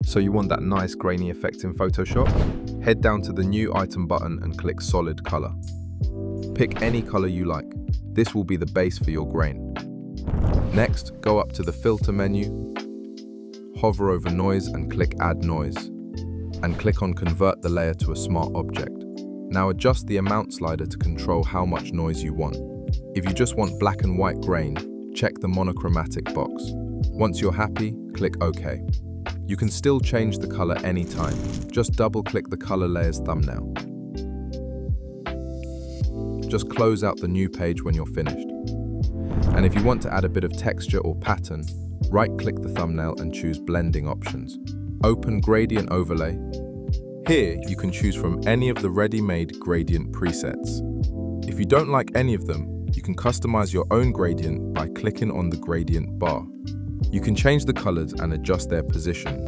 So you want that nice grainy effect in Photoshop? Head down to the New Item button and click Solid Color. Pick any color you like. This will be the base for your grain. Next, go up to the Filter menu, hover over Noise and click Add Noise, and click on Convert the layer to a smart object. Now adjust the amount slider to control how much noise you want. If you just want black and white grain, check the monochromatic box. Once you're happy, click OK. You can still change the color anytime. Just double-click the color layer's thumbnail. Just close out the new page when you're finished. And if you want to add a bit of texture or pattern, right-click the thumbnail and choose Blending options. Open Gradient Overlay. Here, you can choose from any of the ready-made gradient presets. If you don't like any of them, you can customize your own gradient by clicking on the gradient bar. You can change the colors and adjust their position.